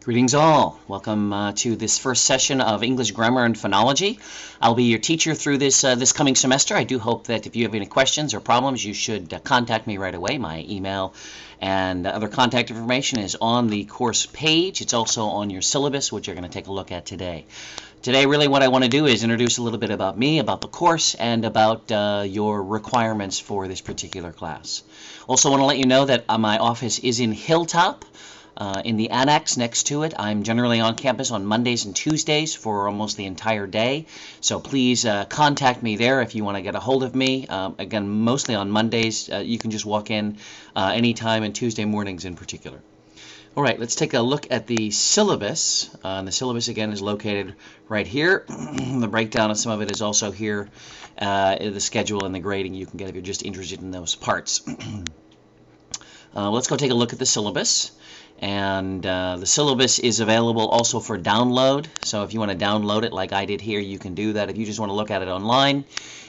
Greetings all. Welcome to this first session of English Grammar and Phonology. I'll be your teacher through this coming semester. I do hope that if you have any questions or problems, you should contact me right away. My email and other contact information is on the course page. It's also on your syllabus, which you're going to take a look at today. Today, really what I want to do is introduce a little bit about me, about the course, and about your requirements for this particular class. Also want to let you know that my office is in Hilltop. In the annex next to it. I'm generally on campus on Mondays and Tuesdays for almost the entire day, so please contact me there if you want to get a hold of me. Again, mostly on Mondays. You can just walk in anytime, and Tuesday mornings in particular. All right, let's take a look at the syllabus. The syllabus, again, is located right here. The breakdown of some of it is also here. The schedule and the grading you can get if you're just interested in those parts. Let's go take a look at the syllabus. And the syllabus is available also for download. So if you want to download it like I did here, you can do that. If you just want to look at it online,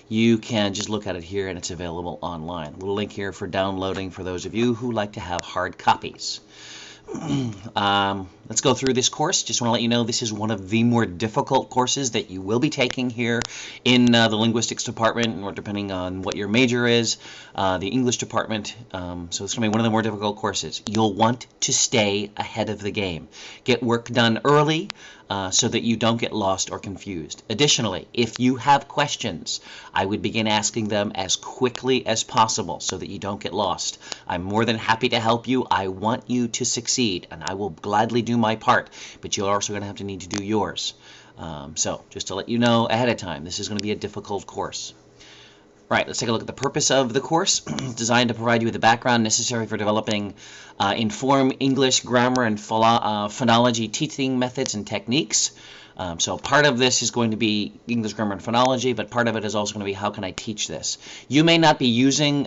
you can just look at it here, and it's available online. A little link here for downloading for those of you who like to have hard copies. Let's go through this course. Just want to let you know this is one of the more difficult courses that you will be taking here in the Linguistics department, or depending on what your major is, the English department. So it's going to be one of the more difficult courses. You'll want to stay ahead of the game. Get work done early so that you don't get lost or confused. Additionally, if you have questions, I would begin asking them as quickly as possible so that you don't get lost. I'm more than happy to help you. I want you to succeed, and I will gladly do my part, but you're also going to need to do yours. So just to let you know ahead of time, this is going to be a difficult course. Right, let's take a look at the purpose of the course. It's designed to provide you with the background necessary for developing informed English grammar and phonology teaching methods and techniques. So part of this is going to be English grammar and phonology, but part of it is also going to be how can I teach this. You may not be using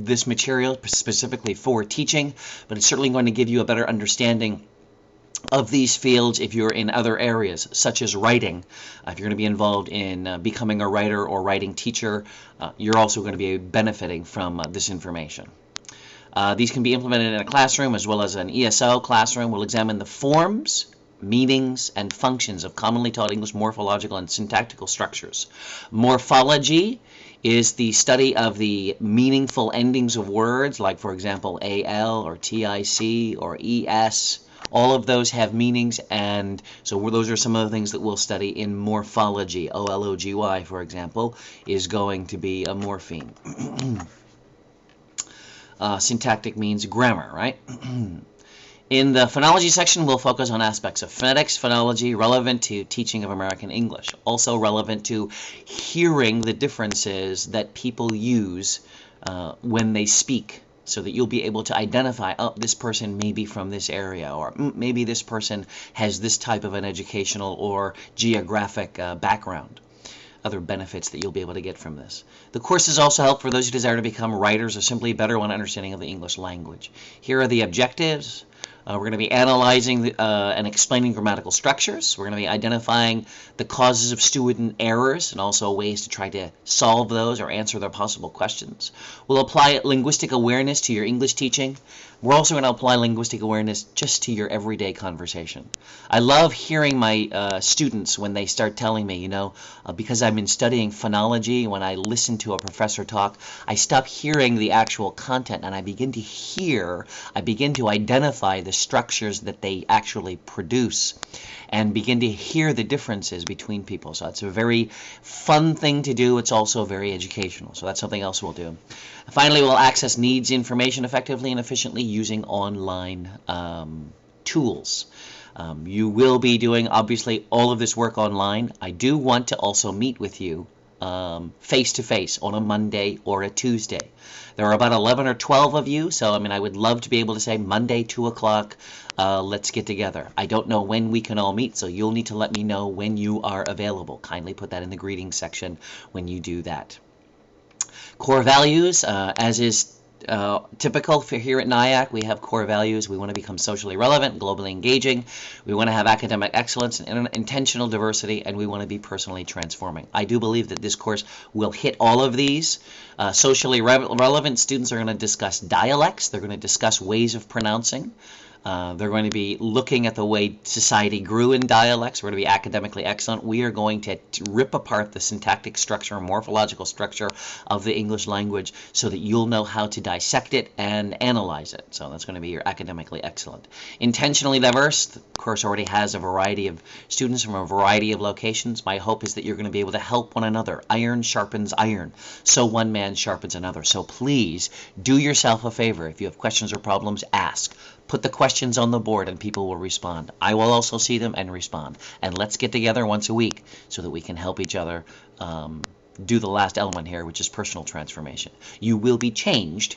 this material specifically for teaching, but it's certainly going to give you a better understanding of these fields if you're in other areas, such as writing. If you're going to be involved in becoming a writer or writing teacher, you're also going to be benefiting from this information. These can be implemented in a classroom as well as an ESL classroom. We'll examine the forms, meanings, and functions of commonly taught English morphological and syntactical structures. Morphology is the study of the meaningful endings of words, like, for example, AL or TIC or ES. All of those have meanings, and so those are some of the things that we'll study in morphology. OLOGY, for example, is going to be a morpheme. Syntactic means grammar, right? In the phonology section, we'll focus on aspects of phonetics, phonology, relevant to teaching of American English, also relevant to hearing the differences that people use when they speak, so that you'll be able to identify, oh, this person may be from this area, or maybe this person has this type of an educational or geographic background. Other benefits that you'll be able to get from this. The courses also help for those who desire to become writers or simply better one understanding of the English language. Here are the objectives. We're going to be analyzing and explaining grammatical structures. We're going to be identifying the causes of student errors and also ways to try to solve those or answer their possible questions. We'll apply linguistic awareness to your English teaching. We're also going to apply linguistic awareness just to your everyday conversation. I love hearing my students when they start telling me, because I've been studying phonology, when I listen to a professor talk, I stop hearing the actual content and I begin to identify the structures that they actually produce and begin to hear the differences between people. So it's a very fun thing to do. It's also very educational. So that's something else we'll do. Finally, we'll access needs information effectively and efficiently using online tools. You will be doing, obviously, all of this work online. I do want to also meet with you face-to-face on a Monday or a Tuesday. There are about 11 or 12 of you, so I would love to be able to say Monday, 2 o'clock, let's get together. I don't know when we can all meet, so you'll need to let me know when you are available. Kindly put that in the greetings section when you do that. Core values, as is typical for here at Nyack, we have core values. We want to become socially relevant, globally engaging. We want to have academic excellence and intentional diversity, and we want to be personally transforming. I do believe that this course will hit all of these. Socially relevant students are going to discuss dialects. They're going to discuss ways of pronouncing. They're going to be looking at the way society grew in dialects. We're going to be academically excellent. We are going to rip apart the syntactic structure, morphological structure of the English language so that you'll know how to dissect it and analyze it. So that's going to be your academically excellent. Intentionally diverse, the course already has a variety of students from a variety of locations. My hope is that you're going to be able to help one another. Iron sharpens iron, so one man sharpens another. So please do yourself a favor. If you have questions or problems, ask. Put the questions on the board and people will respond. I will also see them and respond. And let's get together once a week so that we can help each other do the last element here, which is personal transformation. You will be changed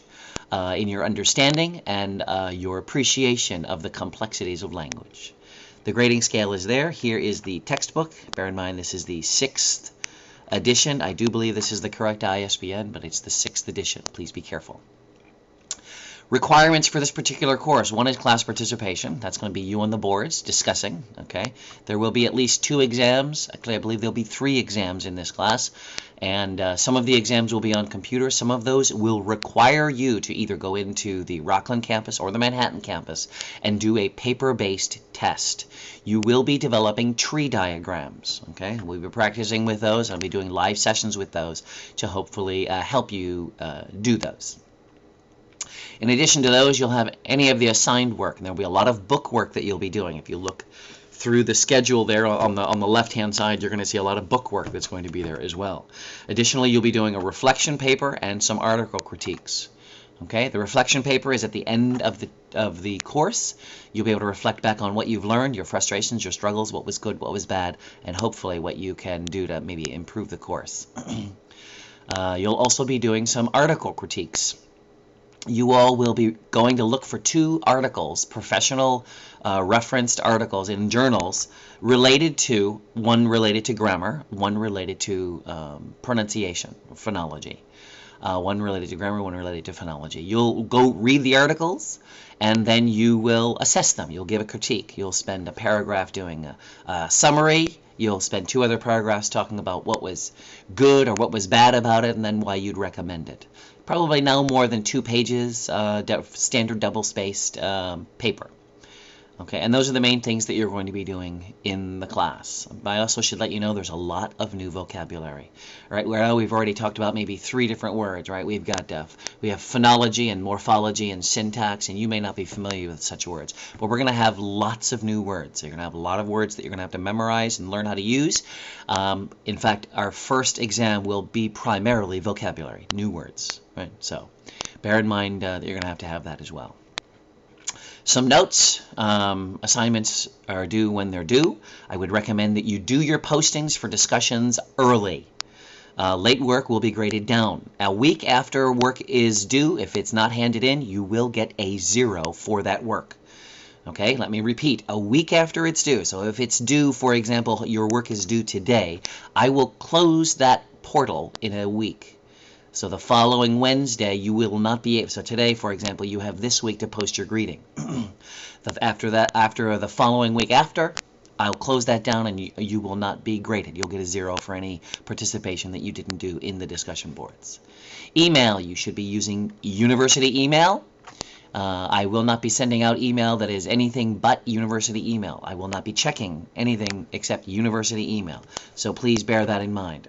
in your understanding and your appreciation of the complexities of language. The grading scale is there. Here is the textbook. Bear in mind this is the 6th edition. I do believe this is the correct ISBN, but it's the 6th edition. Please be careful. Requirements for this particular course. One is class participation. That's going to be you on the boards discussing. Okay. There will be at least 2 exams. Actually, I believe there'll be 3 exams in this class. And some of the exams will be on computer. Some of those will require you to either go into the Rockland campus or the Manhattan campus and do a paper-based test. You will be developing tree diagrams. Okay. We'll be practicing with those. I'll be doing live sessions with those to hopefully help you do those. In addition to those, you'll have any of the assigned work, and there'll be a lot of book work that you'll be doing. If you look through the schedule there on the left-hand side, you're going to see a lot of book work that's going to be there as well. Additionally, you'll be doing a reflection paper and some article critiques. Okay, the reflection paper is at the end of the course. You'll be able to reflect back on what you've learned, your frustrations, your struggles, what was good, what was bad, and hopefully what you can do to maybe improve the course. You'll also be doing some article critiques. You all will be going to look for 2 articles, professional referenced articles in journals related to, one related to grammar, one related to pronunciation, phonology. One related to grammar, one related to phonology. You'll go read the articles and then you will assess them. You'll give a critique. You'll spend a paragraph doing a summary. You'll spend 2 other paragraphs talking about what was good or what was bad about it and then why you'd recommend it. Probably no more than 2 pages, standard double-spaced paper. Okay, and those are the main things that you're going to be doing in the class. I also should let you know there's a lot of new vocabulary. Right, well, we've already talked about maybe 3 different words. Right, we have phonology and morphology and syntax, and you may not be familiar with such words. But we're going to have lots of new words. You're going to have a lot of words that you're going to have to memorize and learn how to use. In fact, our first exam will be primarily vocabulary, new words. Right, so bear in mind that you're going to have that as well. Some notes. Assignments are due when they're due. I would recommend that you do your postings for discussions early. Late work will be graded down. A week after work is due, if it's not handed in, you will get a 0 for that work. Okay, let me repeat. A week after it's due. So if it's due, for example, your work is due today, I will close that portal in a week. So the following Wednesday, you will not be able. So today, for example, you have this week to post your greeting. After the following week after, I'll close that down and you will not be graded. You'll get a 0 for any participation that you didn't do in the discussion boards. Email, you should be using university email. I will not be sending out email that is anything but university email. I will not be checking anything except university email. So please bear that in mind.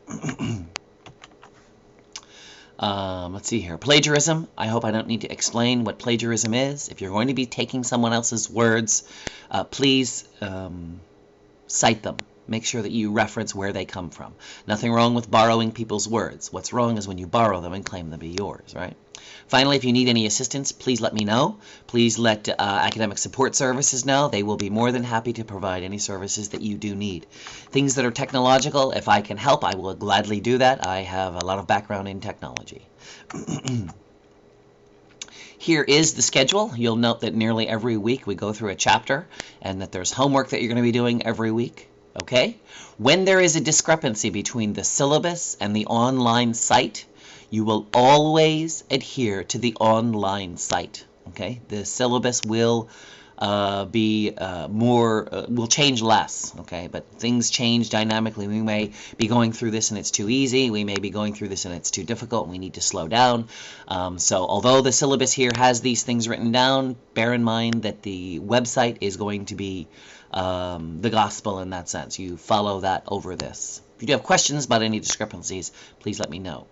Let's see here. Plagiarism. I hope I don't need to explain what plagiarism is. If you're going to be taking someone else's words, please cite them. Make sure that you reference where they come from. Nothing wrong with borrowing people's words. What's wrong is when you borrow them and claim them to be yours, right? Finally, if you need any assistance, please let me know. Please let Academic Support Services know. They will be more than happy to provide any services that you do need. Things that are technological, if I can help, I will gladly do that. I have a lot of background in technology. Here is the schedule. You'll note that nearly every week we go through a chapter and that there's homework that you're going to be doing every week. Okay? When there is a discrepancy between the syllabus and the online site, you will always adhere to the online site. Okay? The syllabus will will change less, okay? But things change dynamically. We may be going through this and it's too easy. We may be going through this and it's too difficult. We need to slow down. So although the syllabus here has these things written down, bear in mind that the website is going to be the gospel in that sense. You follow that over this. If you do have questions about any discrepancies, please let me know.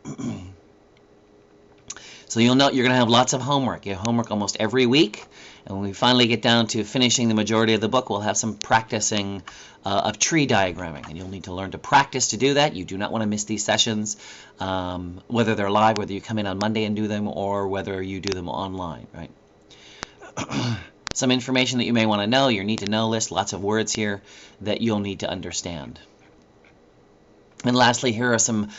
So you'll know you're going to have lots of homework. You have homework almost every week. And when we finally get down to finishing the majority of the book, we'll have some practicing of tree diagramming. And you'll need to learn to practice to do that. You do not want to miss these sessions, whether they're live, whether you come in on Monday and do them, or whether you do them online, right? Some information that you may want to know, your need to know list, lots of words here that you'll need to understand. And lastly, here are some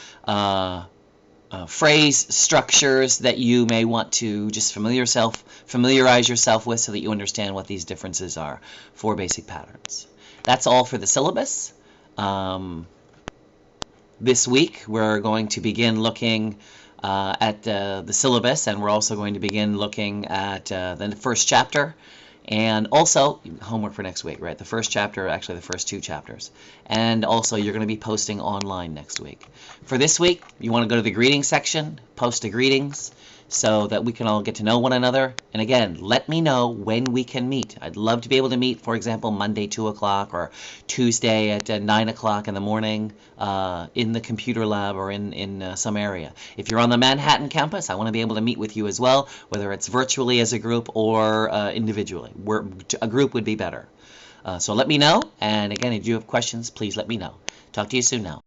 phrase structures that you may want to just familiarize yourself with so that you understand what these differences are for basic patterns. That's all for the syllabus. This week we're going to begin looking at the syllabus, and we're also going to begin looking at the first chapter. And also, homework for next week, right? The first chapter, actually the first 2 chapters. And also, you're going to be posting online next week. For this week, you want to go to the greetings section, post a greetings, so that we can all get to know one another. And again, let me know when we can meet. I'd love to be able to meet, for example, Monday 2 o'clock or Tuesday at 9 o'clock in the morning in the computer lab or in some area. If you're on the Manhattan campus, I want to be able to meet with you as well, whether it's virtually as a group or individually. A group would be better. So let me know. And again, if you have questions, please let me know. Talk to you soon now.